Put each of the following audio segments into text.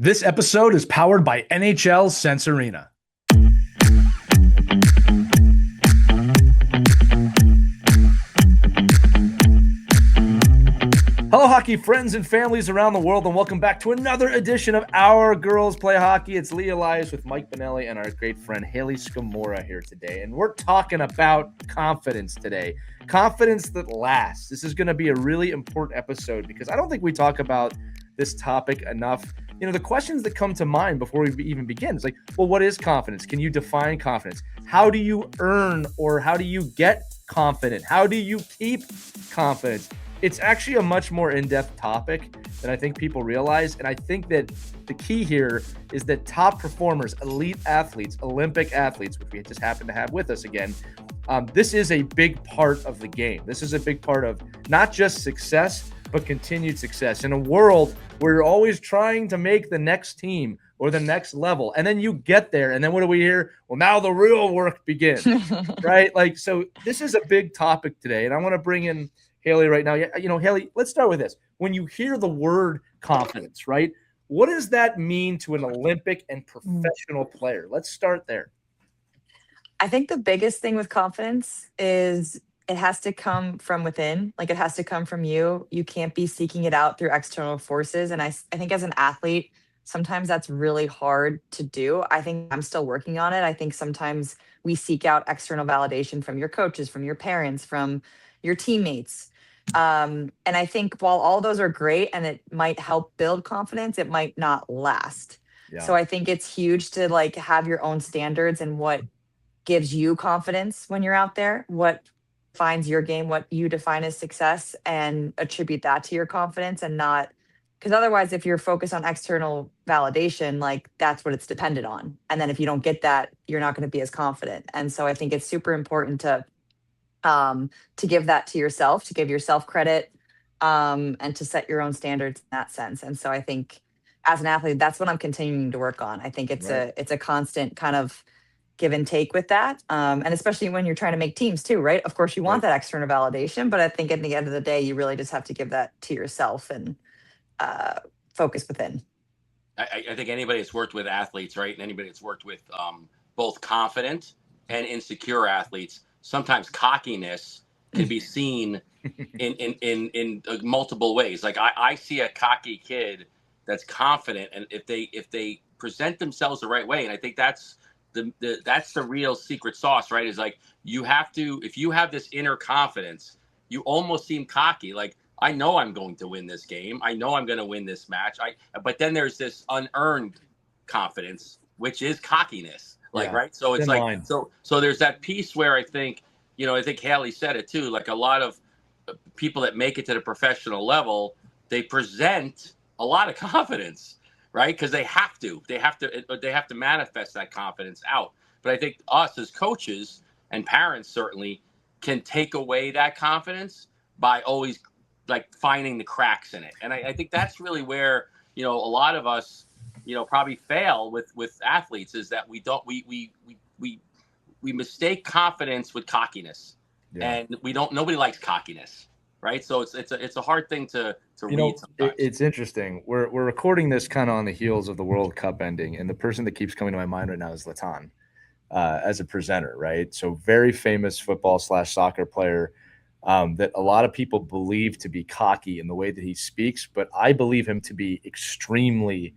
This episode is powered by NHL Sense Arena. Hello, hockey friends and families around the world, and welcome back to another edition of Our Girls Play Hockey. It's Lee Elias with Mike Benelli and our great friend Hayley Scamurra here today, and we're talking about confidence today. Confidence that lasts. This is going to be a really important episode because I don't think we talk about this topic enough. You know, the questions that come to mind before we even begin is like, well, what is confidence? Can you define confidence? How do you earn or how do you get confident? How do you keep confidence? It's actually a much more in-depth topic than I think people realize. And I think that the key here is that top performers, elite athletes, Olympic athletes, which we just happen to have with us again, this is a big part of the game. This is a big part of not just success, but continued success in a world where you're always trying to make the next team or the next level. And then you get there. And then what do we hear? Well, now the real work begins, right? Like, so this is a big topic today. And I want to bring in Hayley right now. You know, Hayley, let's start with this. When you hear the word confidence, right? What does that mean to an Olympic and professional player? Let's start there. I think the biggest thing with confidence is it has to come from within. Like, it has to come from you. You can't be seeking it out through external forces. And I think as an athlete, sometimes that's really hard to do. I think I'm still working on it. I think sometimes we seek out external validation from your coaches, from your parents, from your teammates. And I think while all those are great and it might help build confidence, it might not last. Yeah. So I think it's huge to like have your own standards and what gives you confidence when you're out there, what defines your game, what you define as success, and attribute that to your confidence, and not because otherwise if you're focused on external validation, like that's what it's dependent on. And then if you don't get that, you're not going to be as confident. And so I think it's super important to give that to yourself, to give yourself credit, and to set your own standards in that sense. And so I think as an athlete, that's what I'm continuing to work on. I think it's a constant kind of give and take with that. And especially when you're trying to make teams too, right? Of course you want that external validation, but I think at the end of the day, you really just have to give that to yourself and focus within. I think anybody that's worked with athletes, right, and anybody that's worked with both confident and insecure athletes, sometimes cockiness can be seen in multiple ways. Like I see a cocky kid that's confident, and if they present themselves the right way, and I think that's the real secret sauce, right? Is like you have to, if you have this inner confidence, you almost seem cocky. Like, I know I'm going to win this game. I know I'm going to win this match. But then there's this unearned confidence, which is cockiness. Like, right. So it's like, line. So there's that piece where I think Hayley said it too. Like, a lot of people that make it to the professional level, they present a lot of confidence, right? Because they have to manifest that confidence out. But I think us as coaches and parents certainly can take away that confidence by always like finding the cracks in it. And I think that's really where, a lot of us, probably fail with athletes, is that we mistake confidence with cockiness. Yeah. And nobody likes cockiness, right? So it's a hard thing to read sometimes. It's interesting. We're recording this kind of on the heels of the World Cup ending, and the person that keeps coming to my mind right now is Latan, as a presenter, right? So very famous football/soccer player, that a lot of people believe to be cocky in the way that he speaks, but I believe him to be extremely,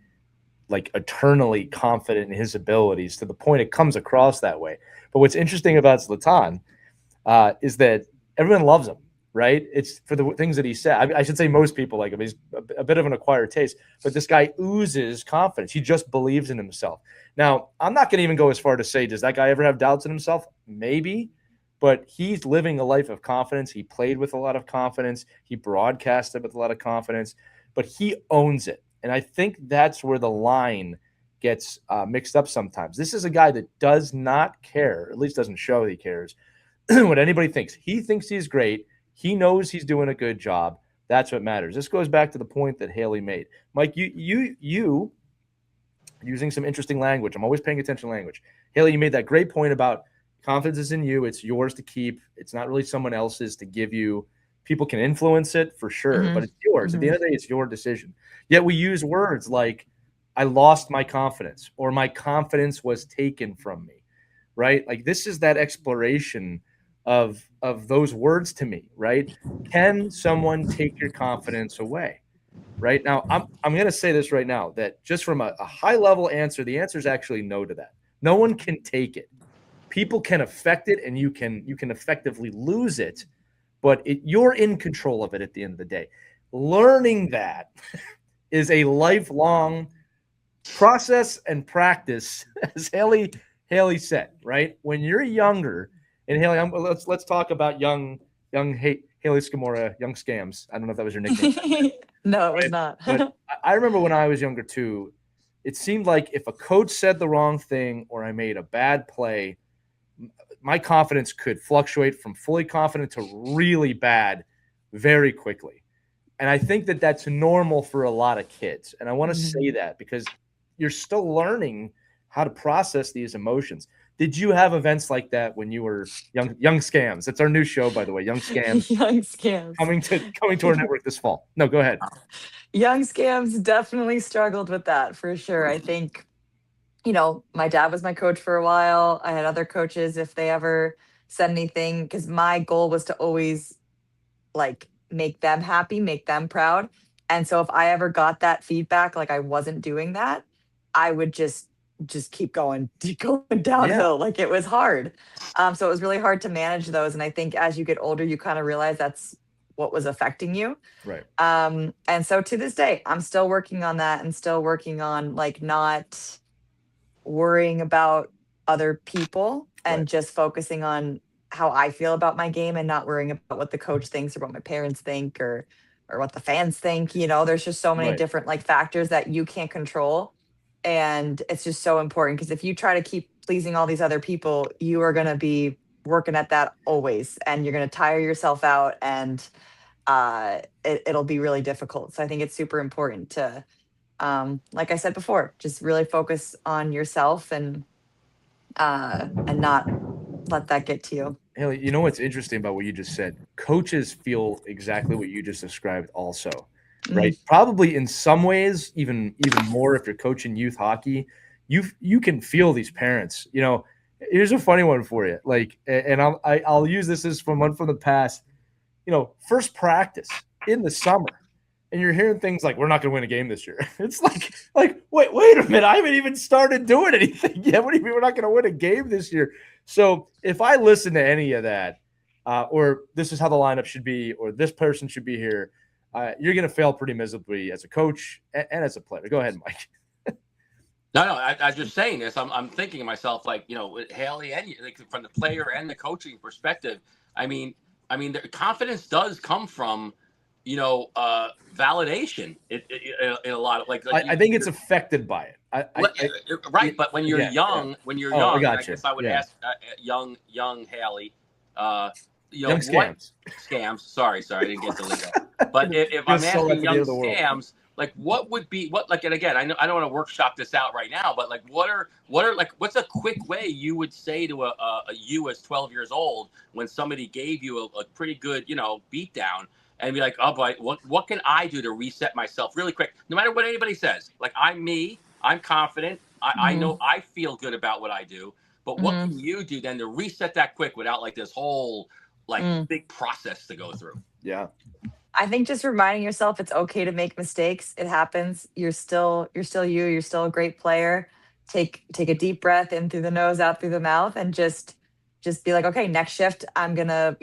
like, eternally confident in his abilities, to the point it comes across that way. But what's interesting about Zlatan is that everyone loves him, right? It's for the things that he said. I should say most people like him. He's a bit of an acquired taste, but this guy oozes confidence. He just believes in himself. Now, I'm not going to even go as far to say, does that guy ever have doubts in himself? Maybe. But he's living a life of confidence. He played with a lot of confidence. He broadcasted with a lot of confidence, but he owns it. And I think that's where the line gets mixed up sometimes. This is a guy that does not care, at least doesn't show he cares, what anybody thinks. He thinks he's great. He knows he's doing a good job. That's what matters. This goes back to the point that Hayley made. Mike, you using some interesting language. I'm always paying attention to language. Hayley, you made that great point about confidence is in you. It's yours to keep. It's not really someone else's to give you. People can influence it for sure, but it's yours. At the end of the day, it's your decision. Yet we use words like I lost my confidence, or my confidence was taken from me, right? Like, this is that exploration of those words to me, right? Can someone take your confidence away? Right now, I'm going to say this right now, that just from a high level answer, the answer is actually no to that. No one can take it. People can affect it, and you can effectively lose it, but you're in control of it at the end of the day. Learning that is a lifelong process and practice, as Hayley said. Right, when you're younger, and Hayley, let's talk about young Hayley Scamurra, young Scams. I don't know if that was your nickname. No, it was Right? not. But I remember when I was younger too, it seemed like if a coach said the wrong thing or I made a bad play, my confidence could fluctuate from fully confident to really bad very quickly. And I think that that's normal for a lot of kids. And I want to say that because you're still learning how to process these emotions. Did you have events like that when you were young Scams? That's our new show, by the way, Young Scams. Young Scams. Coming to our network this fall. No, go ahead. Young Scams definitely struggled with that for sure. I think, my dad was my coach for a while. I had other coaches if they ever said anything, because my goal was to always like make them happy, make them proud. And so if I ever got that feedback, like I wasn't doing that, I would just keep going, downhill. Like it was hard. So it was really hard to manage those. And I think as you get older, you kind of realize that's what was affecting you. Right. And so to this day, I'm still working on that, and still working on like not worrying about other people and Right. just focusing on how I feel about my game, and not worrying about what the coach thinks or what my parents think or what the fans think. There's just so many Right. different like factors that you can't control. And it's just so important, because if you try to keep pleasing all these other people, you are going to be working at that always, and you're going to tire yourself out, and it'll be really difficult. So I think it's super important to, like I said before, just really focus on yourself, and not let that get to you. Haley, you know what's interesting about what you just said? Coaches feel exactly what you just described also, right? Probably in some ways, even more if you're coaching youth hockey, you can feel these parents. Here's a funny one for you. Like, and I'll use this as from one from the past. First practice in the summer, and you're hearing things like, "We're not going to win a game this year." It's like wait a minute, I haven't even started doing anything yet. What do you mean we're not going to win a game this year? So if I listen to any of that, or this is how the lineup should be, or this person should be here, you're going to fail pretty miserably as a coach and as a player. Go ahead, Mike. No, I was just saying this. I'm thinking to myself, like, Hayley, and like, from the player and the coaching perspective. I mean, the confidence does come from, validation. In a lot of like I think it's affected by it. Right, but when you're young, I I guess I would ask young Hayley, young Scams. Scams. Sorry, I didn't get the lingo. But if I'm asking young Scams, like what would be and again, I know I don't want to workshop this out right now, but like what's a quick way you would say to a you as 12 years old when somebody gave you a pretty good beat down, and be like, oh boy, what can I do to reset myself really quick, no matter what anybody says? Like, I'm me, I'm confident, I know I feel good about what I do, but what can you do then to reset that quick without like this whole big process to go through? Yeah. I think just reminding yourself it's okay to make mistakes. It happens. You're still you. You're still a great player. Take a deep breath in through the nose, out through the mouth, and just be like, okay, next shift, I'm gonna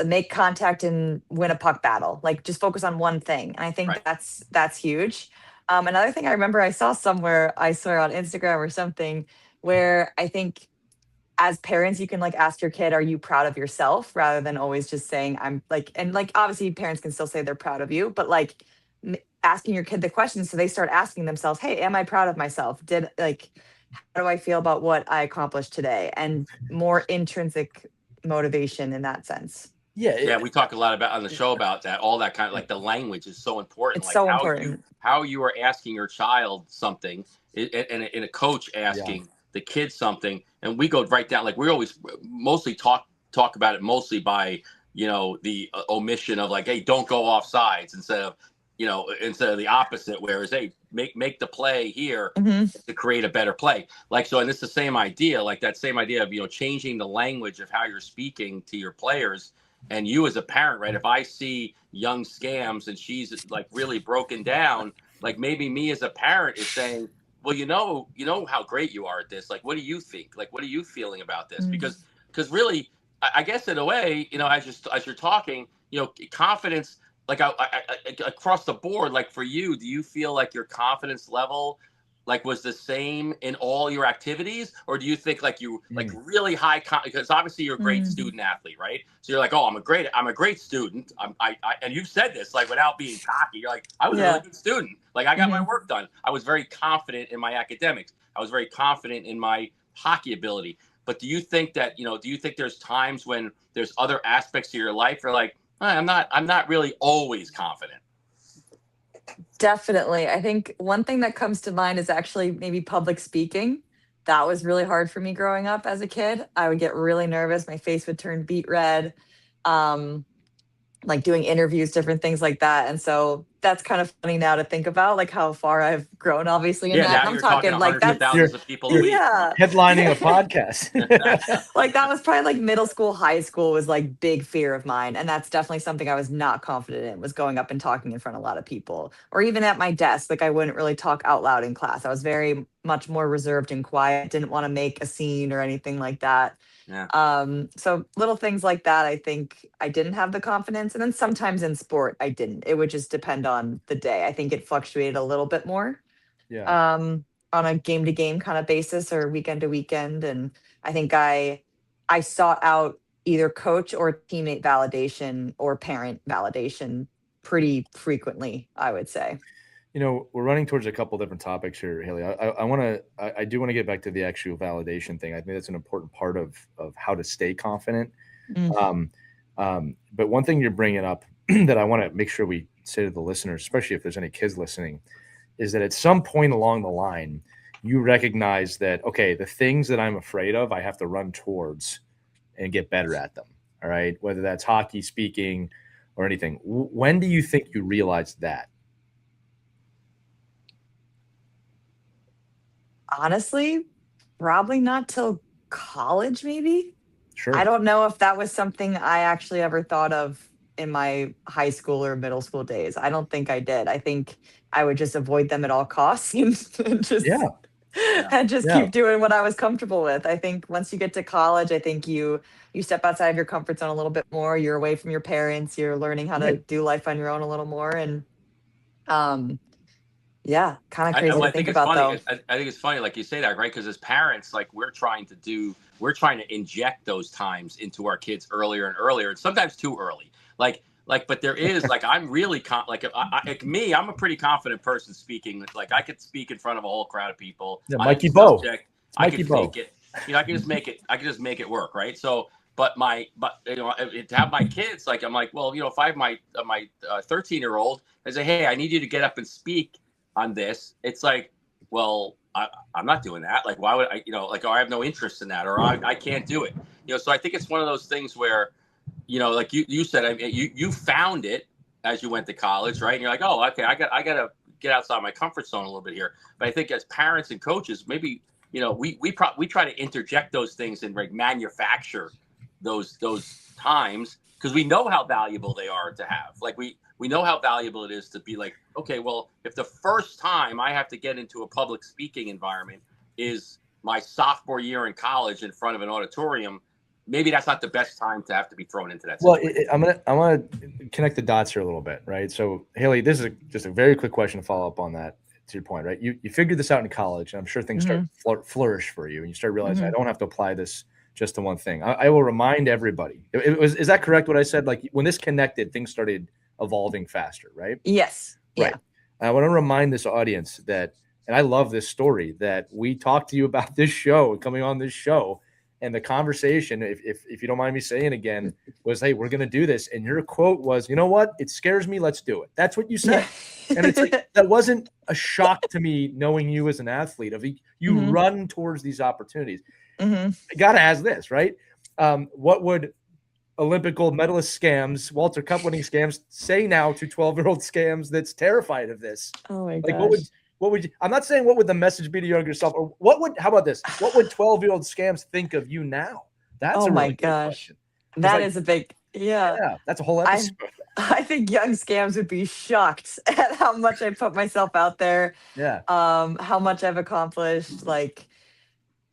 make contact and win a puck battle. Like, just focus on one thing. And I think that's huge. Another thing I remember I saw somewhere, I swear on Instagram or something, where I think as parents, you can like ask your kid, are you proud of yourself? Rather than always just saying I'm like, and like, obviously parents can still say they're proud of you, but like asking your kid the question, so they start asking themselves, hey, am I proud of myself? How do I feel about what I accomplished today? And more intrinsic motivation in that sense. Yeah, we talk a lot about on the show about that. All that kind of like the language is so important. It's so important. How you are asking your child something, and a coach asking the kid something, and we go right down. Like, we always mostly talk about it mostly by the omission of like, hey, don't go off sides, instead of you know, instead of the opposite, whereas hey, make the play here Mhm. to create a better play. Like, so, and it's the same idea, like that same idea of, you know, changing the language of how you're speaking to your players. And you as a parent, right? If I see young Scams and she's like really broken down, like maybe me as a parent is saying, well, you know how great you are at this. Like, what do you think? Like, what are you feeling about this? Mm. Because really, I guess in a way, you know, as you're talking, you know, confidence, like across the board, like for you, do you feel like your confidence level like was the same in all your activities, or do you think like you like really high because obviously you're a great Mm. student athlete, right? So you're like, oh, I'm a great student. I and you've said this like without being cocky. You're like, I was a really Yeah. good student. Like I got my Mhm. work done. I was very confident in my academics. I was very confident in my hockey ability. But do you think that, you know, do you think there's times when there's other aspects of your life you're like, I'm not really always confident? Definitely. I think one thing that comes to mind is actually maybe public speaking. That was really hard for me growing up as a kid. I would get really nervous. My face would turn beet red. Um, like doing interviews, different things like that. And so that's kind of funny now to think about, like how far I've grown, obviously, in Yeah, that. now And I'm you're talking talking to like hundreds of that's, You're thousands of people a week. yeah. headlining a podcast. Like that was probably like middle school, high school was like big fear of mine. And that's definitely something I was not confident in, was going up and talking in front of a lot of people. Or even at my desk, like I wouldn't really talk out loud in class. I was very much more reserved and quiet, didn't want to make a scene or anything like that. Yeah. So little things like that, I think I didn't have the confidence. And then sometimes in sport, I didn't. It would just depend on the day. I think it fluctuated a little bit more Yeah. on a game to game kind of basis or weekend to weekend. And I think I sought out either coach or teammate validation or parent validation pretty frequently, I would say. You know, we're running towards a couple different topics here, Haley. I do want to get back to the actual validation thing. I think that's an important part of how to stay confident. Mm. But one thing you're bringing up that I want to make sure we say to the listeners, especially if there's any kids listening, is that at some point along the line, you recognize that, okay, the things that I'm afraid of, I have to run towards and get better at them. All right. Whether that's hockey, speaking, or anything. When do you think you realized that? Honestly, probably not till college, maybe. Sure. I don't know if that was something I actually ever thought of in my high school or middle school days. I don't think I did. I think I would just avoid them at all costs and just Yeah. and just Yeah. keep doing what I was comfortable with. I think once you get to college, I think you step outside of your comfort zone a little bit more. You're away from your parents. You're learning how to Right. do life on your own a little more. And yeah, kind of I, crazy well, to I think think it's about funny. though. I think it's funny, like you say that, right? Because as parents, like we're trying to inject those times into our kids earlier and earlier, and sometimes too early. But there is like I'm really me. I'm a pretty confident person speaking. Like I could speak in front of a whole crowd of people Yeah, on Mikey any Bo. subject. It's I Mikey could Bo. fake it. You know, I can just make it. I can just make it work, right? So, but you know, to have my kids, like I'm like, well, you know, if I have my 13-year-old, I say, hey, I need you to get up and speak on this. It's like, well, I'm not doing that. Like, why would I, you know, like, oh, I have no interest in that, or I can't do it. You know, so I think it's one of those things where, you know, like you said, I mean, you found it as you went to college, right? And you're like, oh, okay, I got to get outside my comfort zone a little bit here. But I think as parents and coaches, maybe, you know, we try to interject those things and like manufacture those times because we know how valuable they are to have. Like we know how valuable it is to be like, okay, well, if the first time I have to get into a public speaking environment is my sophomore year in college in front of an auditorium, maybe that's not the best time to have to be thrown into that Well, situation. I'm gonna connect the dots here a little bit, right? So, Haley, this is just a very quick question to follow up on that. To your point, right? You figured this out in college, and I'm sure things start flourish for you, and you start realizing I don't have to apply this just to one thing. I will remind everybody. Is that correct? What I said, like when this connected, things started evolving faster, right? Yes. Right. Yeah. I want to remind this audience that, and I love this story, that we talked to you about this show, coming on this show, and the conversation, if you don't mind me saying again, was, hey, we're going to do this. And your quote was, you know what? It scares me. Let's do it. That's what you said. Yeah. And it's like, that wasn't a shock to me knowing you as an athlete of you run towards these opportunities. I got to ask this, right? What would Olympic gold medalist scams, Walter Cup winning scams, say now to 12-year-old scams that's terrified of this? Oh my Like, gosh. what would you, I'm not saying what would the message be to your younger self, or how about this? What would 12-year-old scams think of you now? That's Oh a my really good gosh. question. That like, is a big, yeah. Yeah, that's a whole I episode. I think young scams would be shocked at how much I put myself out there, Yeah. how much I've accomplished. Like,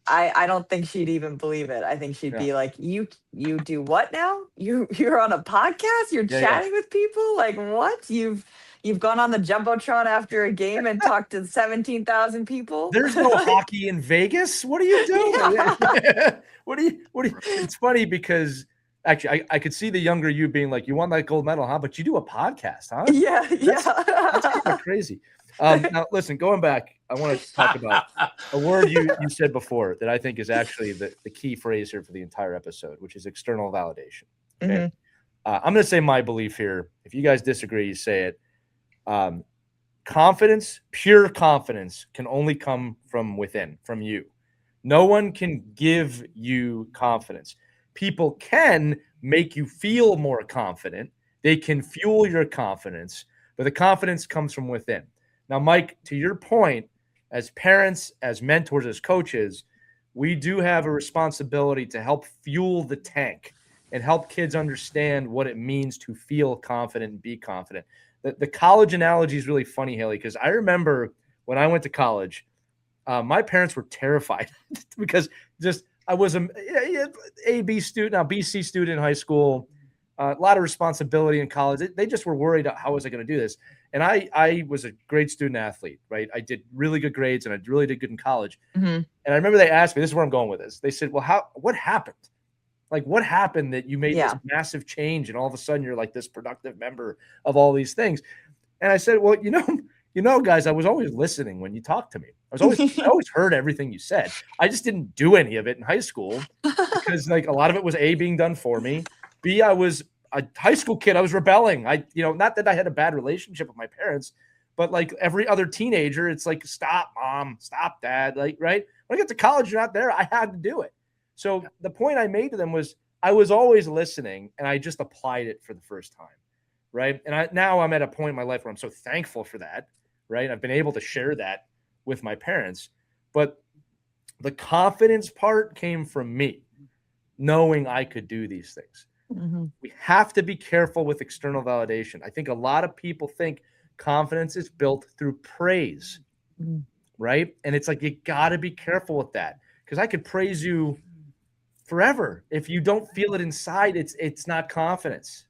I don't think she'd even believe it. I think she'd Yeah. be like, you do what now? You're on a podcast? You're Yeah, chatting with people? Like, what? You've gone on the Jumbotron after a game and talked to 17,000 people? There's no hockey in Vegas. What are you doing? Yeah. What do you it's funny because actually I could see the younger you being like, you won that gold medal, huh? But you do a podcast, huh? Yeah, That's kind yeah. of crazy. Now listen, going back, I want to talk about a word you said before that I think is actually the key phrase here for the entire episode, which is external validation. Okay. Mhm. I'm going to say my belief here. If you guys disagree, you say it. Confidence, pure confidence, can only come from within, from you. No one can give you confidence. People can make you feel more confident. They can fuel your confidence, but the confidence comes from within. Now, Mike, to your point, as parents, as mentors, as coaches, we do have a responsibility to help fuel the tank and help kids understand what it means to feel confident and be confident. The college analogy is really funny, Hayley, because I remember when I went to college, my parents were terrified because I was a B student, now BC student in high school, a lot of responsibility in college. They just were worried, how was I going to do this? And I was a great student athlete, right? I did really good grades and I really did good in college. Mhm. And I remember they asked me, this is where I'm going with this. They said, well, what happened? Like, what happened that you made this Yeah. massive change and all of a sudden you're like this productive member of all these things? And I said, well, guys, I was always listening when you talked to me. I always heard everything you said. I just didn't do any of it in high school because like a lot of it was A, being done for me. B, I was a high school kid. I was rebelling. Not that I had a bad relationship with my parents, but like every other teenager, it's like, stop, mom, stop, dad. Like, right. When I get to college, you're not there. I had to do it. So the point I made to them was I was always listening and I just applied it for the first time. Right. And now I'm at a point in my life where I'm so thankful for that. Right. I've been able to share that with my parents, but the confidence part came from me knowing I could do these things. Mhm. We have to be careful with external validation. I think a lot of people think confidence is built through praise. Mhm. Right. And it's like, you got to be careful with that because I could praise you forever. If you don't feel it inside, it's not confidence.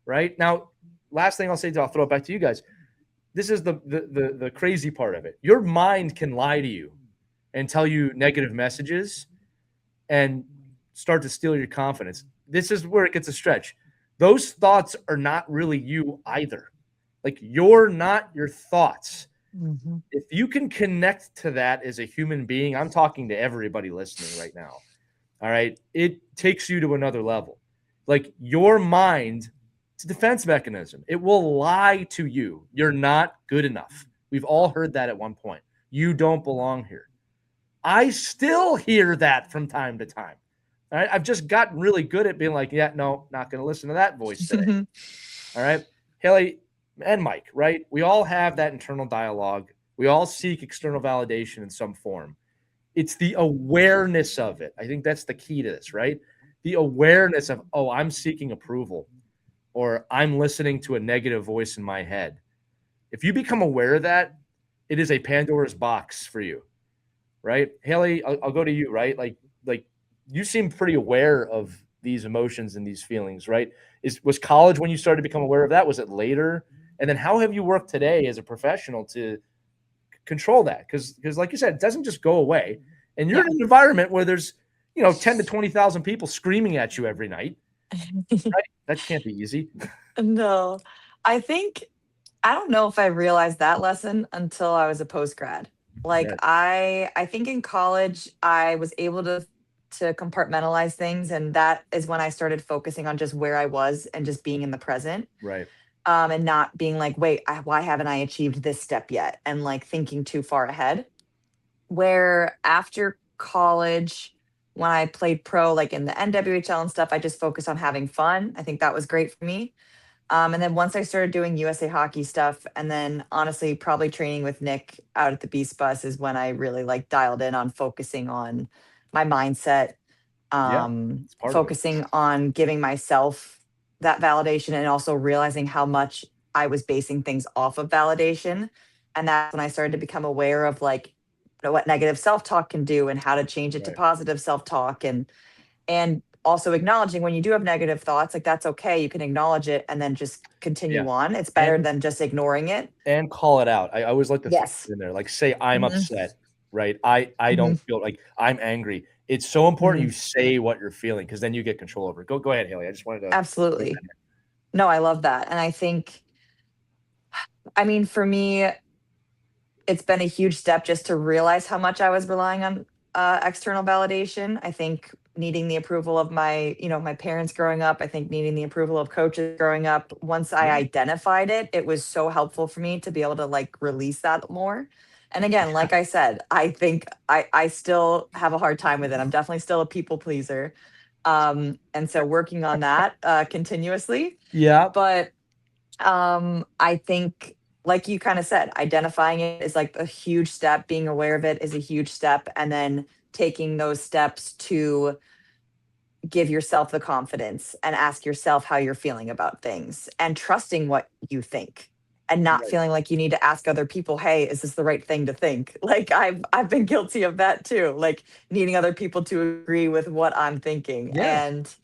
Right. Now, last thing I'll say, I'll throw it back to you guys. This is the crazy part of it. Your mind can lie to you and tell you negative messages and start to steal your confidence. This is where it gets a stretch. Those thoughts are not really you either. Like, you're not your thoughts. Mhm. If you can connect to that as a human being, I'm talking to everybody listening right now. All right. It takes you to another level. Like, your mind, it's a defense mechanism. It will lie to you. You're not good enough. We've all heard that at one point. You don't belong here. I still hear that from time to time. All right. I've just gotten really good at being like, yeah, no, not going to listen to that voice today. All right. Hayley and Mike, right? We all have that internal dialogue. We all seek external validation in some form. It's the awareness of it. I think that's the key to this, right? The awareness of, oh, I'm seeking approval, or I'm listening to a negative voice in my head. If you become aware of that, it is a Pandora's box for you, right? Hayley, I'll go to you, right? Like you seem pretty aware of these emotions and these feelings, right? Was college when you started to become aware of that? Was it later? And then how have you worked today as a professional to control that? Because like you said, it doesn't just go away. And you're in an environment where there's 10 to 20,000 people screaming at you every night. Right? That can't be easy. No, I don't know if I realized that lesson until I was a post grad. Like, Yeah. I think in college I was able to compartmentalize things, and that is when I started focusing on just where I was and just being in the present. Right. And not being like, wait, why haven't I achieved this step yet? And like thinking too far ahead. Where after college, when I played pro, like in the NWHL and stuff, I just focused on having fun. I think that was great for me. And then once I started doing USA hockey stuff, and then honestly, probably training with Nick out at the Beast Bus is when I really like dialed in on focusing on my mindset, Yeah, it's part of it. focusing on giving myself that validation and also realizing how much I was basing things off of validation. And that's when I started to become aware of like what negative self-talk can do and how to change it to Right. positive self-talk, and also acknowledging when you do have negative thoughts, like that's okay. You can acknowledge it and then just continue Yeah. on. It's better And than just ignoring it. and call it out. I always like to throw Yes. it in there. Like say I'm hmm upset, right? I hmm don't feel like I'm angry. It's so important hmm you say what you're feeling because then you get control over it. Go ahead, Haley. I just wanted to. Absolutely. No, I love that. And I think, I mean, for me, it's been a huge step just to realize how much I was relying on external validation. I think needing the approval of my parents growing up, I think needing the approval of coaches growing up. Once I Yeah. identified it, it was so helpful for me to be able to like release that more. And again, like I said, I think I still have a hard time with it. I'm definitely still a people pleaser. And so working on that continuously. Yeah. But I think, like you kind of said, identifying it is like a huge step. Being aware of it is a huge step. And then taking those steps to give yourself the confidence and ask yourself how you're feeling about things and trusting what you think and not Right. feeling like you need to ask other people, hey, is this the right thing to think? Like I've been guilty of that too, like needing other people to agree with what I'm thinking. Yeah. And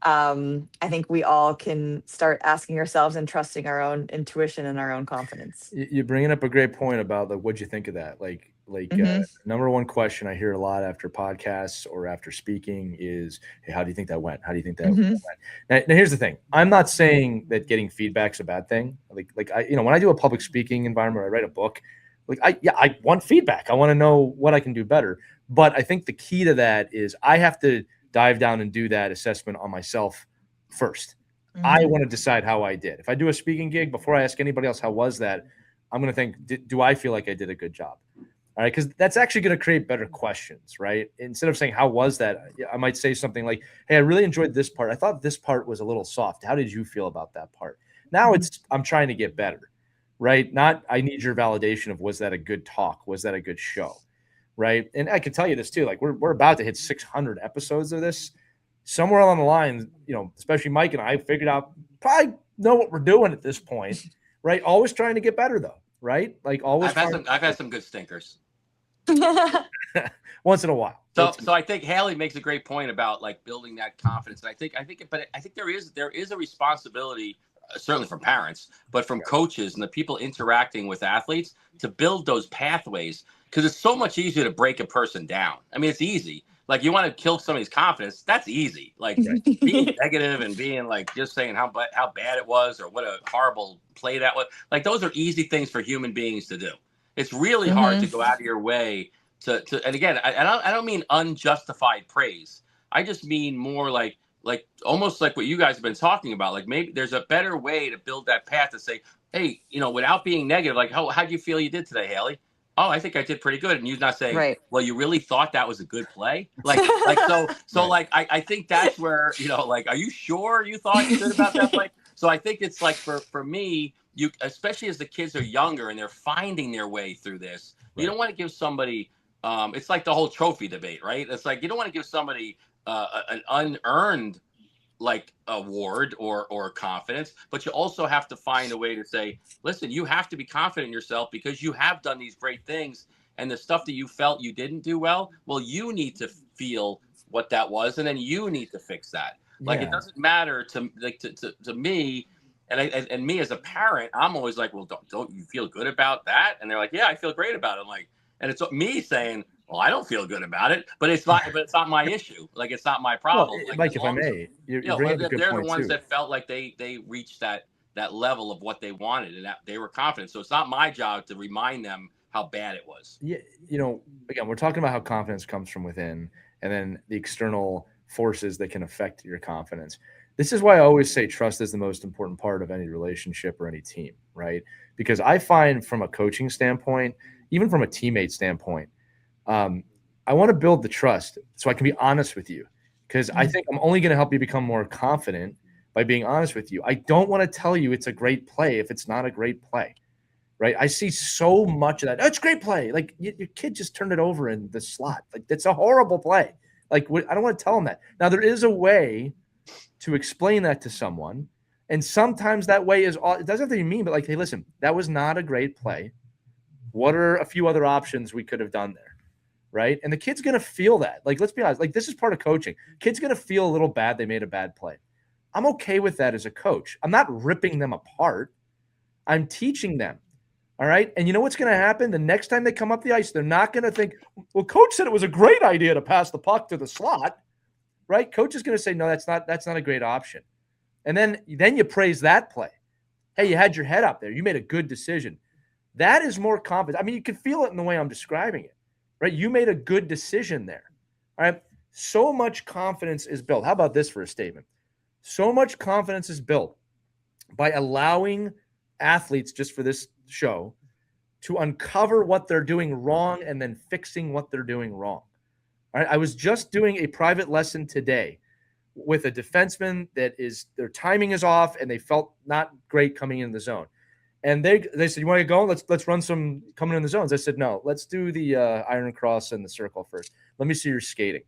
I think we all can start asking ourselves and trusting our own intuition and our own confidence. You're bringing up a great point about like what'd you think of that? hmm Number one question I hear a lot after podcasts or after speaking is, "Hey, how do you think that went? How do you think that went?" hmm Now, here's the thing: I'm not saying that getting feedback's a bad thing. When I do a public speaking environment, or I write a book. I want feedback. I want to know what I can do better. But I think the key to that is I have to dive down and do that assessment on myself first. I hmm want to decide how I did. If I do a speaking gig, before I ask anybody else how was that, I'm going to think, do I feel like I did a good job? All right, because that's actually going to create better questions, right? Instead of saying how was that, I might say something like, "Hey, I really enjoyed this part. I thought this part was a little soft. How did you feel about that part?" Now I'm trying to get better, right? Not I need your validation of was that a good talk? Was that a good show? Right? And I can tell you this too, like we're about to hit 600 episodes of this. Somewhere along the line, especially Mike and I figured out probably know what we're doing at this point, right? Always trying to get better though, right? Like always I've had some good stinkers. once in a while. So I think Haley makes a great point about like building that confidence. And I think there is a responsibility, certainly from parents, but from coaches and the people interacting with athletes to build those pathways, because it's so much easier to break a person down. I mean, it's easy. Like you want to kill somebody's confidence, that's easy. Like being negative and being like just saying how bad it was or what a horrible play that was. Like those are easy things for human beings to do. It's really hard to go out of your way to and again, I don't mean unjustified praise. I just mean more like almost like what you guys have been talking about. Like maybe there's a better way to build that path to say, hey, without being negative, like how do you feel you did today, Haley? Oh, I think I did pretty good. And you're not saying, Right. well, you really thought that was a good play? Like so Right. like I think that's where, like, are you sure you thought good about that play? So I think it's like for me, you especially as the kids are younger and they're finding their way through this, you don't want to give somebody it's like the whole trophy debate, right? It's like you don't want to give somebody an unearned like award or confidence, but you also have to find a way to say, listen, you have to be confident in yourself because you have done these great things, and the stuff that you felt you didn't do well, you need to feel what that was, and then you need to fix that. Like it doesn't matter to me. And me as a parent, I'm always like, well, don't you feel good about that? And they're like, yeah, I feel great about it. I'm like, and it's me saying, well, I don't feel good about it, but it's not my issue. Like it's not my problem. Well, Like Mike, as if I long as may, you're bringing up a good they're the point ones too. that felt like they reached that level of what they wanted and that they were confident. So it's not my job to remind them how bad it was. Yeah, again, we're talking about how confidence comes from within and then the external forces that can affect your confidence. This is why I always say trust is the most important part of any relationship or any team, right? Because I find from a coaching standpoint, even from a teammate standpoint, um, I want to build the trust so I can be honest with you, because I think I'm only going to help you become more confident by being honest with you. I don't want to tell you it's a great play if it's not a great play, right? I see so much of that. That's great play. Like your kid just turned it over in the slot. Like that's a horrible play. Like I don't want to tell them that. Now there is a way to explain that to someone. And sometimes that way is all, it doesn't have to be mean, but like, hey, listen, that was not a great play. What are a few other options we could have done there? Right. And the kid's going to feel that. Like, let's be honest, like this is part of coaching. Kid's going to feel a little bad they made a bad play. I'm okay with that as a coach. I'm not ripping them apart. I'm teaching them. All right. And you know what's going to happen? The next time they come up the ice, they're not going to think, well, coach said it was a great idea to pass the puck to the slot. Right. Coach is going to say, no, that's not a great option. And then you praise that play. Hey, you had your head up there. You made a good decision. That is more confidence. I mean, you can feel it in the way I'm describing it, right? You made a good decision there. All right. So much confidence is built. How about this for a statement? So much confidence is built by allowing athletes, just for this show, to uncover what they're doing wrong and then fixing what they're doing wrong. All right. I was just doing a private lesson today with a defenseman that is their timing is off and they felt not great coming in the zone. And they said, you want to go? Let's run some coming in the zones. I said, no, let's do the iron cross and the circle first. Let me see your skating.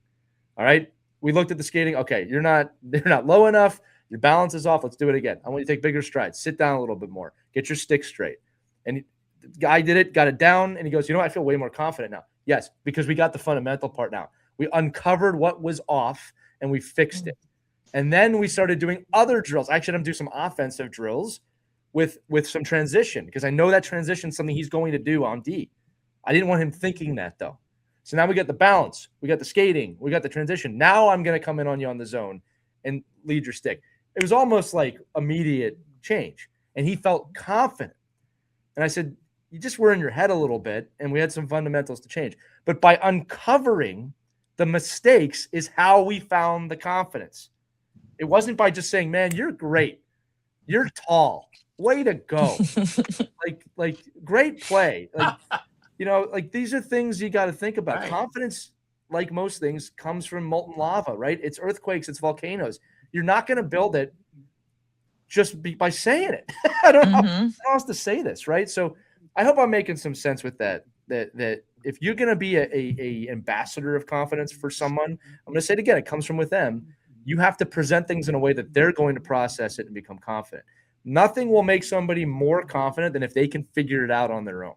All right. We looked at the skating. Okay. They're not low enough. Your balance is off. Let's do it again. I want you to take bigger strides. Sit down a little bit more. Get your stick straight. And the guy did it, got it down. And he goes, you know what? I feel way more confident now. Yes. Because we got the fundamental part now. We uncovered what was off and we fixed it. And then we started doing other drills. Actually, I'm going to do some offensive drills with some transition, because I know that transition is something he's going to do on D. I didn't want him thinking that, though. So now we got the balance. We got the skating. We got the transition. Now I'm going to come in on you on the zone and lead your stick. It was almost like immediate change. And he felt confident. And I said, you just were in your head a little bit, and we had some fundamentals to change. But by uncovering the mistakes is how we found the confidence. It wasn't by just saying, man, you're great. You're tall. Way to go. like great play. Like, like these are things you got to think about. Right. Confidence, like most things, comes from molten lava, right? It's earthquakes, it's volcanoes. You're not going to build it just by saying it. I don't know how else to say this, right? So I hope I'm making some sense with that if you're going to be a ambassador of confidence for someone, I'm going to say it again, it comes from with them. You have to present things in a way that they're going to process it and become confident. Nothing will make somebody more confident than if they can figure it out on their own.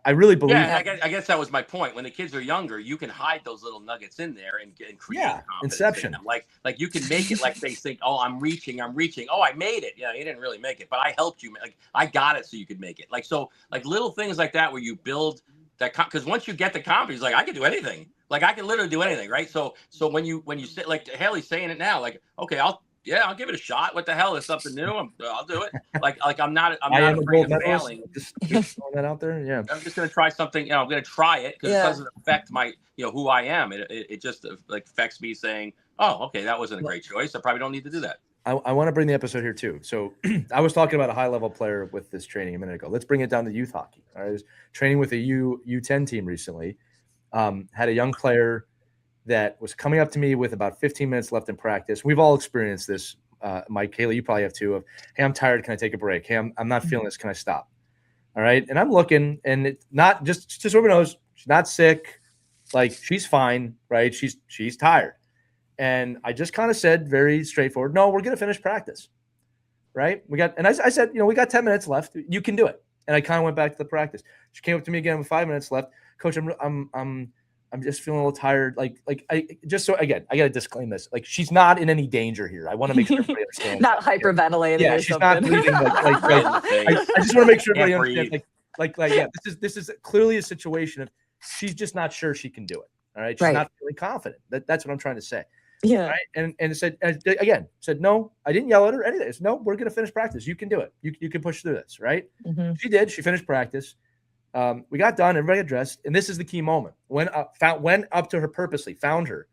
I really believe that. I guess that was my point. When the kids are younger, you can hide those little nuggets in there and create confidence. Inception. In them. Like you can make it like they think, oh, I'm reaching. Oh, I made it. Yeah, you didn't really make it, but I helped you. Like I got it so you could make it. Like little things like that where you build that, because once you get the confidence, like I can do anything. Like I can literally do anything, right? So when you say, like Hayley's saying it now, like, okay, I'll give it a shot. What the hell is something new? I'll do it. Like I'm not afraid of failing. Just throwing that out there. Yeah. I'm just going to try something. I'm going to try it because it doesn't affect my, who I am. It just like affects me saying, oh, okay, that wasn't a great choice. I probably don't need to do that. I want to bring the episode here too. So I was talking about a high level player with this training a minute ago. Let's bring it down to youth hockey. I was training with a U10 team recently. Had a young player that was coming up to me with about 15 minutes left in practice. We've all experienced this. Mike, Hayley, you probably have too, of, hey, I'm tired. Can I take a break? Hey, I'm not feeling this. Can I stop? All right. And I'm looking, and it's not just so everyone knows, she's not sick. Like, she's fine, right? She's tired. And I just kind of said very straightforward, no, we're going to finish practice. Right. I said, we got 10 minutes left. You can do it. And I kind of went back to the practice. She came up to me again with 5 minutes left. Coach, I'm just feeling a little tired. I got to disclaim this. Like, she's not in any danger here. I want to make sure everybody understands. Not hyperventilating. Yeah, she's not bleeding. I just want to make sure everybody understands. This is clearly a situation of she's just not sure she can do it. All right. She's not feeling confident. That's what I'm trying to say. Yeah. Right? And it said, no, I didn't yell at her. Anything. It's, no, we're going to finish practice. You can do it. You can push through this. Right. Mm-hmm. She did. She finished practice. We got done. Everybody got dressed. And this is the key moment. Went up to her purposely, found her.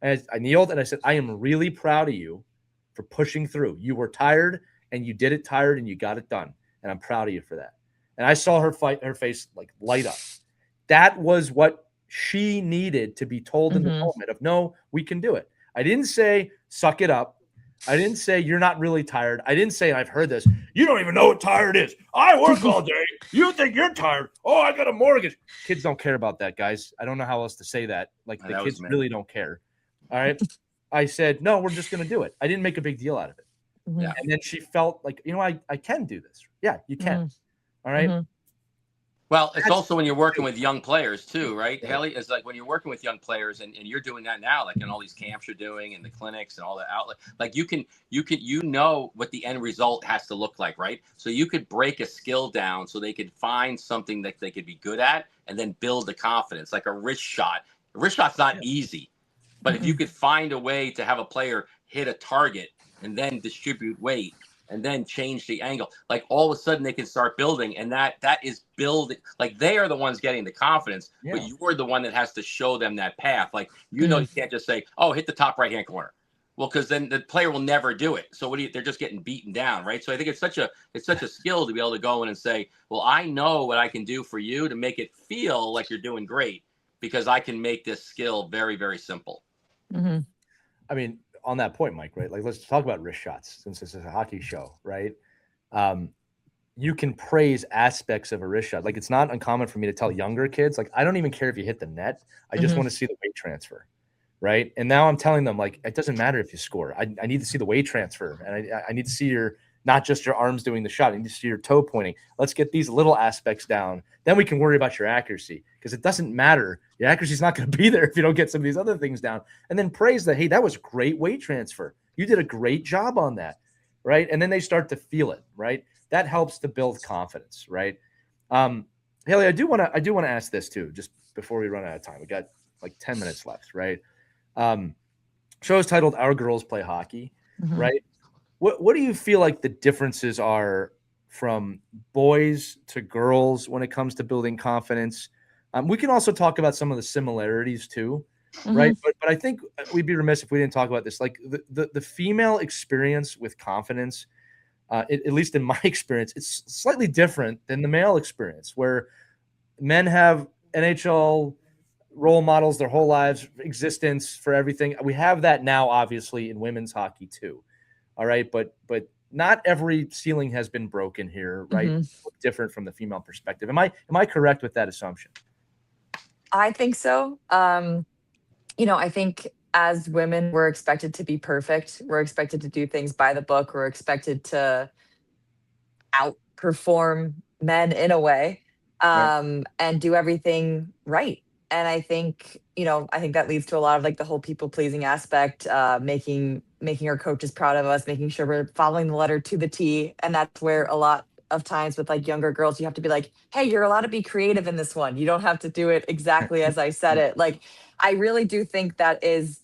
And I kneeled and I said, I am really proud of you for pushing through. You were tired and you did it tired and you got it done. And I'm proud of you for that. And I saw her face like light up. That was what She needed to be told in the Mhm. moment of, no, we can do it. I didn't say, suck it up. I didn't say, you're not really tired. I didn't say, and I've heard this, you don't even know what tired is. I work all day. You think you're tired. Oh, I got a mortgage. Kids don't care about that, guys. I don't know how else to say that. Like, the kids really don't care. All right. I said, no, we're just going to do it. I didn't make a big deal out of it. Mhm. And then she felt like, you know, I can do this. Yeah, you can. Mhm. All right. Mhm. Well, it's That's also when you're working with young players too, right? Right. Haley, it's like when you're working with young players and you're doing that now, like in all these camps you're doing and the clinics and all that outlet, like you know what the end result has to look like, right? So you could break a skill down so they could find something that they could be good at and then build the confidence, like a wrist shot. A wrist shot's not easy, but if you could find a way to have a player hit a target and then distribute weight and then change the angle, like all of a sudden they can start building, and that is building. Like they are the ones getting the confidence, but you're the one that has to show them that path. Like, you know, you can't just say, oh, hit the top right hand corner. Well, because then the player will never do it. So they're just getting beaten down, right? So I think it's such a skill to be able to go in and say, well, I know what I can do for you to make it feel like you're doing great, because I can make this skill very, very simple. Mhm. I mean, on that point, Mike, right? Like, let's talk about wrist shots since this is a hockey show, right? You can praise aspects of a wrist shot. Like, it's not uncommon for me to tell younger kids, like, I don't even care if you hit the net. I just want to see the weight transfer, right? And now I'm telling them, like, it doesn't matter if you score. I need to see the weight transfer, and I need to see not just your arms doing the shot. I need to see your toe pointing. Let's get these little aspects down. Then we can worry about your accuracy, because it doesn't matter. Your accuracy is not going to be there if you don't get some of these other things down. And then praise that, hey, that was great weight transfer. You did a great job on that, right? And then they start to feel it, right? That helps to build confidence, right? Haley, I do want to ask this too, just before we run out of time. We got like 10 minutes left, right? Show is titled "Our Girls Play Hockey," right? What do you feel like the differences are from boys to girls when it comes to building confidence? We can also talk about some of the similarities too, right? But I think we'd be remiss if we didn't talk about this. Like the female experience with confidence, at least in my experience, it's slightly different than the male experience, where men have NHL role models their whole lives, existence for everything. We have that now, obviously, in women's hockey too. All right, but not every ceiling has been broken here, right? Different from the female perspective. Am I correct with that assumption? I think so. You know, I think as women, we're expected to be perfect. We're expected to do things by the book. We're expected to outperform men in a way, Right. and do everything right. And I think, you know, I think that leads to a lot of like the whole people pleasing aspect, making our coaches proud of us, making sure we're following the letter to the T. And that's where a lot of times with like younger girls, you have to be like, hey, you're allowed to be creative in this one. You don't have to do it exactly as I said it. Like, I really do think that is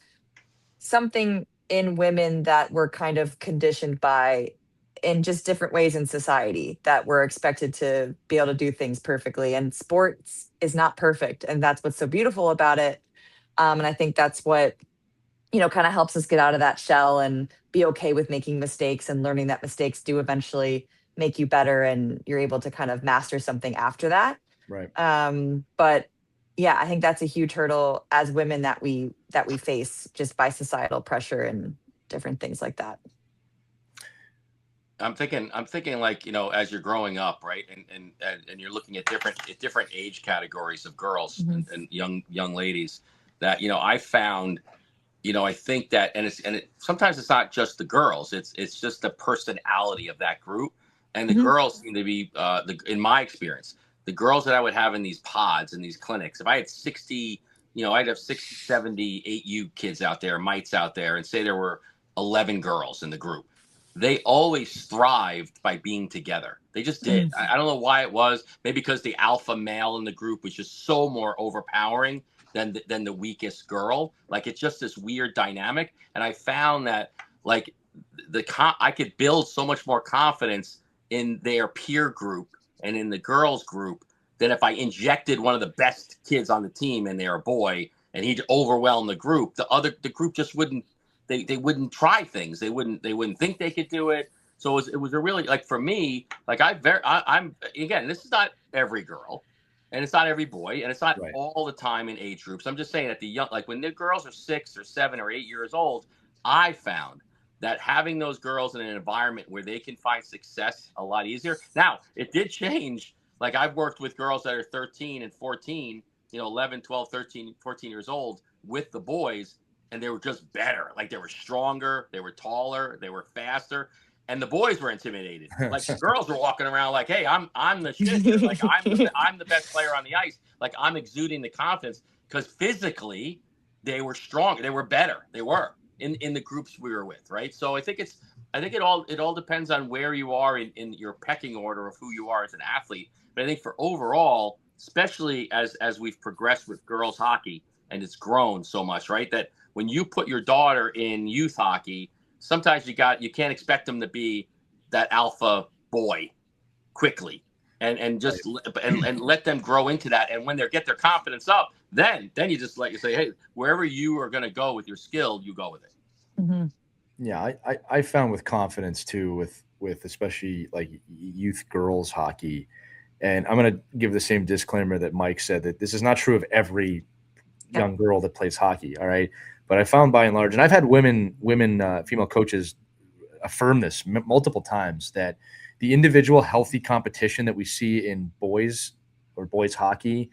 something in women that we're kind of conditioned by in just different ways in society, that we're expected to be able to do things perfectly. And sports is not perfect. And that's what's so beautiful about it. And I think that's what, you know, kind of helps us get out of that shell and be okay with making mistakes and learning that mistakes do eventually make you better and you're able to kind of master something after that. Right. But yeah, I think that's a huge hurdle as women that we face just by societal pressure and different things like that. I'm thinking like, you know, as you're growing up, right, and you're looking at different age categories of girls and young ladies, that, you know, I found, you know, I think that, and sometimes it's not just the girls, it's just the personality of that group, and the girls seem to be in my experience, the girls that I would have in these pods and these clinics, if I had 60, you know, I'd have 60, 70 8U kids out there, mites out there, and say there were 11 girls in the group. They always thrived by being together. They just did. I don't know why it was. Maybe because the alpha male in the group was just so more overpowering than the weakest girl. Like, it's just this weird dynamic. And I found that, like, I could build so much more confidence in their peer group and in the girls group than if I injected one of the best kids on the team and they're a boy and he'd overwhelm the group. The group just wouldn't. They wouldn't try things. They wouldn't think they could do it. So it was a really, like, for me, like, I'm again, this is not every girl, and it's not every boy, and it's not Right. all the time in age groups. I'm just saying at the young, like when the girls are 6 or 7 or 8 years old, I found that having those girls in an environment where they can find success a lot easier. Now, it did change. Like I've worked with girls that are 13 and 14, 11, 12, 13, 14 years old with the boys, and they were just better. Like they were stronger, they were taller, they were faster, and the boys were intimidated. Like the girls were walking around like, "Hey, I'm the shit here. Like I'm the best player on the ice. Like I'm exuding the confidence because physically they were strong. They were better. They were in the groups we were with, right? So I think it all depends on where you are in your pecking order of who you are as an athlete. But I think for overall, especially as we've progressed with girls hockey and it's grown so much, right? That when you put your daughter in youth hockey, sometimes you can't expect them to be that alpha boy quickly, and just and let them grow into that. And when they get their confidence up, then you just let you say, hey, wherever you are going to go with your skill, you go with it. Mhm. Yeah, I found with confidence too, with especially like youth girls hockey, and I'm going to give the same disclaimer that Mike said, that this is not true of every young girl that plays hockey. All right. But I found by and large, and I've had female coaches affirm this multiple times, that the individual healthy competition that we see in boys hockey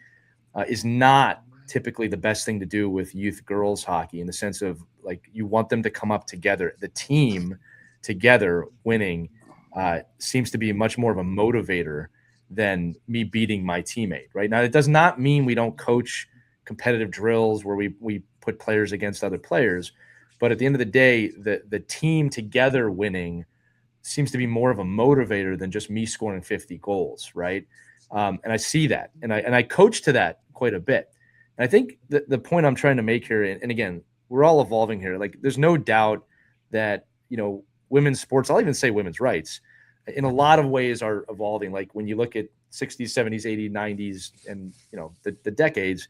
is not typically the best thing to do with youth girls hockey, in the sense of like you want them to come up together. The team together winning seems to be much more of a motivator than me beating my teammate. Right now, it does not mean we don't coach competitive drills where we put players against other players, but at the end of the day, the team together winning seems to be more of a motivator than just me scoring 50 goals, right? And I see that, and I coach to that quite a bit. And I think the point I'm trying to make here, and again, we're all evolving here. Like, there's no doubt that women's sports, I'll even say women's rights, in a lot of ways are evolving. Like when you look at 60s, 70s, 80s, 90s, and the decades,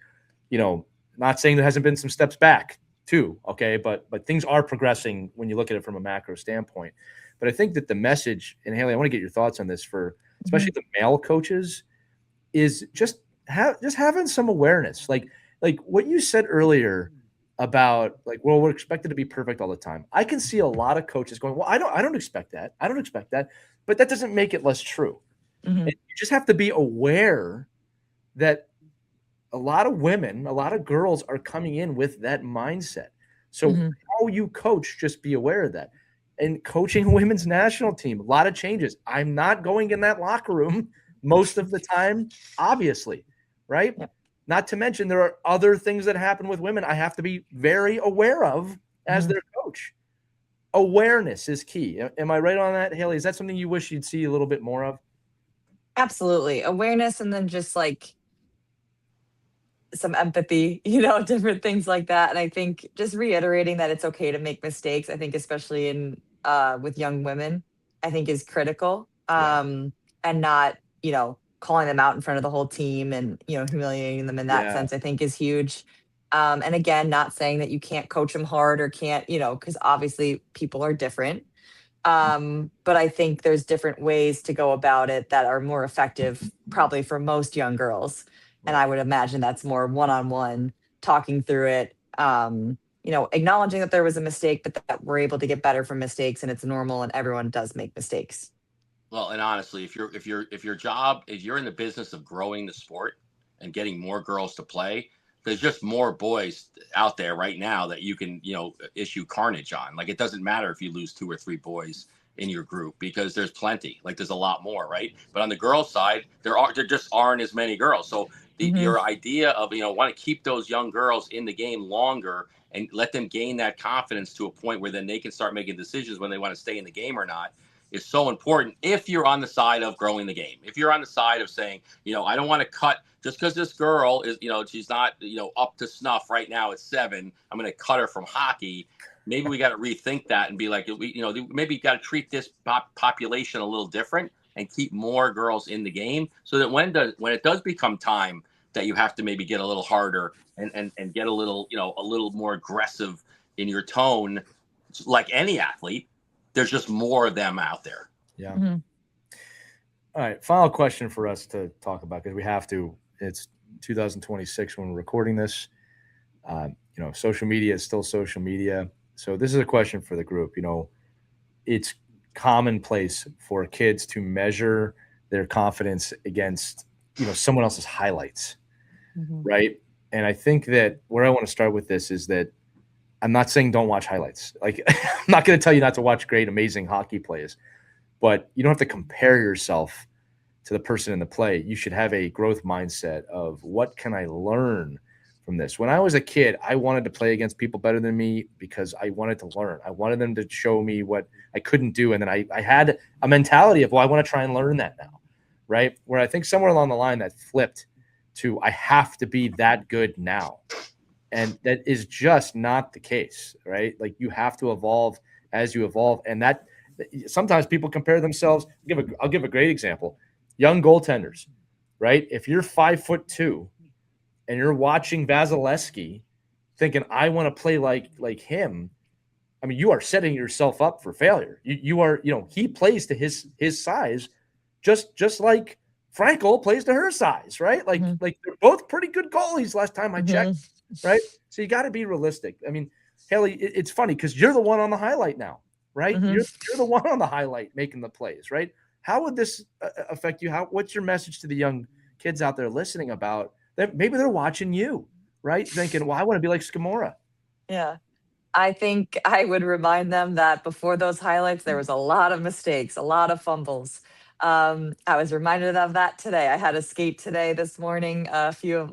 not saying there hasn't been some steps back too, okay, but things are progressing when you look at it from a macro standpoint. But I think that the message, and Hayley, I want to get your thoughts on this, for especially the male coaches, is just having some awareness. Like what you said earlier about, like, well, we're expected to be perfect all the time. I can see a lot of coaches going, well, I don't expect that. I don't expect that. But that doesn't make it less true. Mhm. And you just have to be aware that a lot of women, a lot of girls are coming in with that mindset. So how you coach, just be aware of that. And coaching a women's national team, a lot of changes. I'm not going in that locker room most of the time, obviously, right? Yep. Not to mention there are other things that happen with women I have to be very aware of as their coach. Awareness is key. Am I right on that, Hayley? Is that something you wish you'd see a little bit more of? Absolutely. Awareness, and then just like some empathy, different things like that. And I think just reiterating that it's okay to make mistakes, I think especially in with young women, I think is critical. And not, calling them out in front of the whole team and, humiliating them in that sense, I think is huge. And again, not saying that you can't coach them hard or can't, because obviously people are different. But I think there's different ways to go about it that are more effective, probably for most young girls. And I would imagine that's more one-on-one, talking through it, acknowledging that there was a mistake, but that we're able to get better from mistakes, and it's normal, and everyone does make mistakes. Well, and honestly, if your job is, you're in the business of growing the sport and getting more girls to play, there's just more boys out there right now that you can, issue carnage on. Like, it doesn't matter if you lose 2 or 3 boys in your group, because there's plenty. Like, there's a lot more, right? But on the girls' side, there just aren't as many girls. So your idea of, want to keep those young girls in the game longer and let them gain that confidence to a point where then they can start making decisions when they want to stay in the game or not, is so important. If you're on the side of growing the game, if you're on the side of saying, I don't want to cut just because this girl is, she's not, up to snuff right now at 7, I'm going to cut her from hockey. Maybe we got to rethink that and be like, maybe you got to treat this population a little different and keep more girls in the game, so that when it does become time that you have to maybe get a little harder and get a little, a little more aggressive in your tone, like any athlete, there's just more of them out there. Yeah. All right. Final question for us to talk about, because we have to. It's 2026 when we're recording this. Social media is still social media. So this is a question for the group. It's commonplace for kids to measure their confidence against, someone else's highlights, right? And I think that where I want to start with this is that I'm not saying don't watch highlights. Like, I'm not going to tell you not to watch great, amazing hockey plays, but you don't have to compare yourself to the person in the play. You should have a growth mindset of what can I learn from this? When I was a kid, I wanted to play against people better than me because I wanted to learn. I wanted them to show me what I couldn't do. And then I had a mentality of, well, I want to try and learn that now, right? Where I think somewhere along the line that flipped to I have to be that good now. And that is just not the case, right? Like, you have to evolve as you evolve. And that sometimes people compare themselves. I'll give a great example. Young goaltenders, right? If you're 5'2" and you're watching Vasilevsky thinking, I want to play like him, I mean, you are setting yourself up for failure. You are, he plays to his size, just like Frankel plays to her size, right? Like they're both pretty good goalies last time I checked, right? So you got to be realistic. I mean, Hayley, it's funny because you're the one on the highlight now, right? You're the one on the highlight making the plays, right? How would this affect you? What's your message to the young kids out there listening about that? Maybe they're watching you, right? Thinking, well, I want to be like Scamurra. Yeah. I think I would remind them that before those highlights, there was a lot of mistakes, a lot of fumbles. I was reminded of that today. I had a skate today this morning. A few of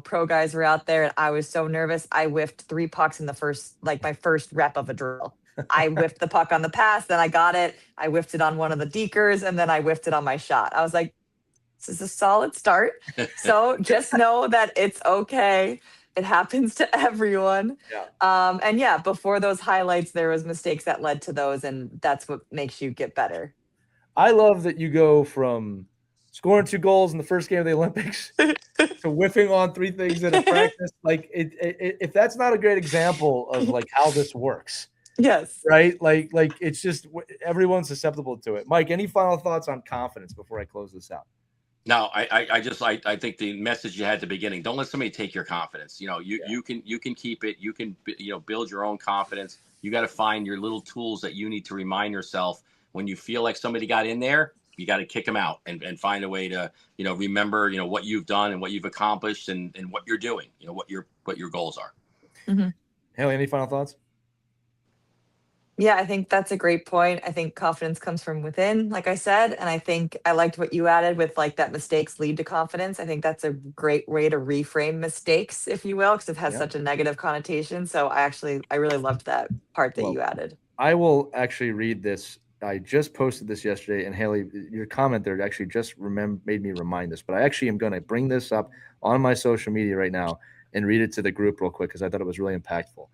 pro guys were out there, and I was so nervous. I whiffed 3 pucks in my first rep of a drill. I whiffed the puck on the pass, then I got it. I whiffed it on one of the dekers, and then I whiffed it on my shot. I was like, this is a solid start. So just know that it's okay. It happens to everyone. Yeah. Before those highlights, there was mistakes that led to those, and that's what makes you get better. I love that you go from scoring 2 goals in the first game of the Olympics to whiffing on 3 things in a practice. Like, if that's not a great example of like how this works. Yes. Right. Like it's just everyone's susceptible to it. Mike, any final thoughts on confidence before I close this out? No, I think the message you had at the beginning, don't let somebody take your confidence. You can keep it. You can, build your own confidence. You got to find your little tools that you need to remind yourself when you feel like somebody got in there, you got to kick them out and find a way to, remember, what you've done and what you've accomplished and what you're doing, what your goals are. Hayley, any final thoughts? Yeah, I think that's a great point. I think confidence comes from within, like I said. And I think I liked what you added with like that mistakes lead to confidence. I think that's a great way to reframe mistakes, if you will, because it has such a negative connotation. So I really loved that part that you added. I will actually read this. I just posted this yesterday, and Hayley, your comment there actually just made me remind this, but I actually am going to bring this up on my social media right now and read it to the group real quick because I thought it was really impactful.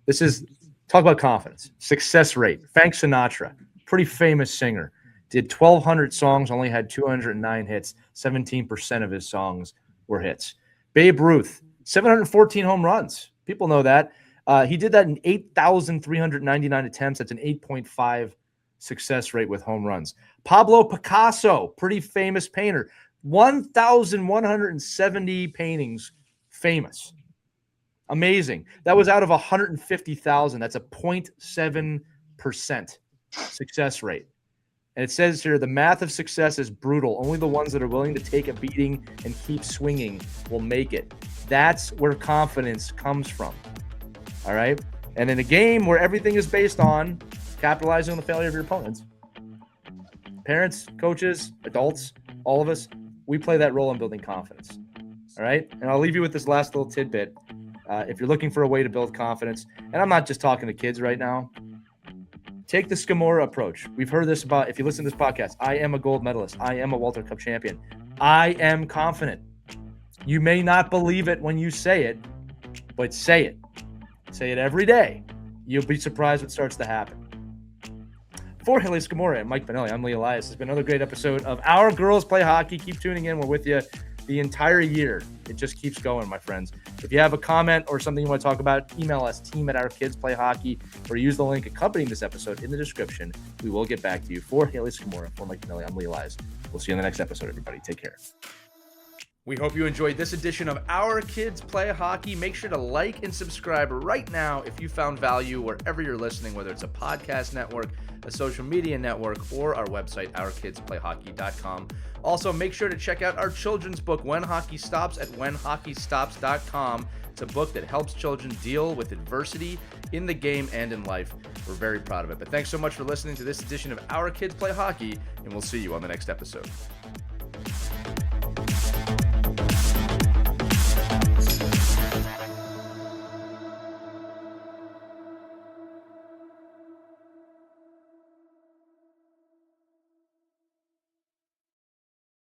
This is talk about confidence, success rate. Frank Sinatra, pretty famous singer, did 1,200 songs, only had 209 hits. 17% of his songs were hits. Babe Ruth, 714 home runs. People know that. He did that in 8,399 attempts. That's an 8.5 success rate with home runs. Pablo Picasso, pretty famous painter, 1,170 paintings, famous. Amazing. That was out of 150,000. That's a 0.7% success rate. And it says here, the math of success is brutal. Only the ones that are willing to take a beating and keep swinging will make it. That's where confidence comes from. All right? And in a game where everything is based on capitalizing on the failure of your opponents, parents, coaches, adults, all of us, we play that role in building confidence. All right? And I'll leave you with this last little tidbit. If you're looking for a way to build confidence, and I'm not just talking to kids right now, take the Scamurra approach. We've heard this about, if you listen to this podcast, I am a gold medalist. I am a Walter Cup champion. I am confident. You may not believe it when you say it, but say it. Say it every day. You'll be surprised what starts to happen. For Hayley Scamurra and Mike Benelli, I'm Lee Elias. It's been another great episode of Our Girls Play Hockey. Keep tuning in. We're with you the entire year. It just keeps going, my friends. If you have a comment or something you want to talk about, email us, team@ourkidsplayhockey, or use the link accompanying this episode in the description. We will get back to you. For Hayley Scamurra, for Mike Benelli, I'm Lee Elias. We'll see you in the next episode, everybody. Take care. We hope you enjoyed this edition of Our Kids Play Hockey. Make sure to like and subscribe right now if you found value wherever you're listening, whether it's a podcast network, a social media network, or our website, ourkidsplayhockey.com. Also, make sure to check out our children's book, When Hockey Stops, at whenhockeystops.com. It's a book that helps children deal with adversity in the game and in life. We're very proud of it. But thanks so much for listening to this edition of Our Kids Play Hockey, and we'll see you on the next episode.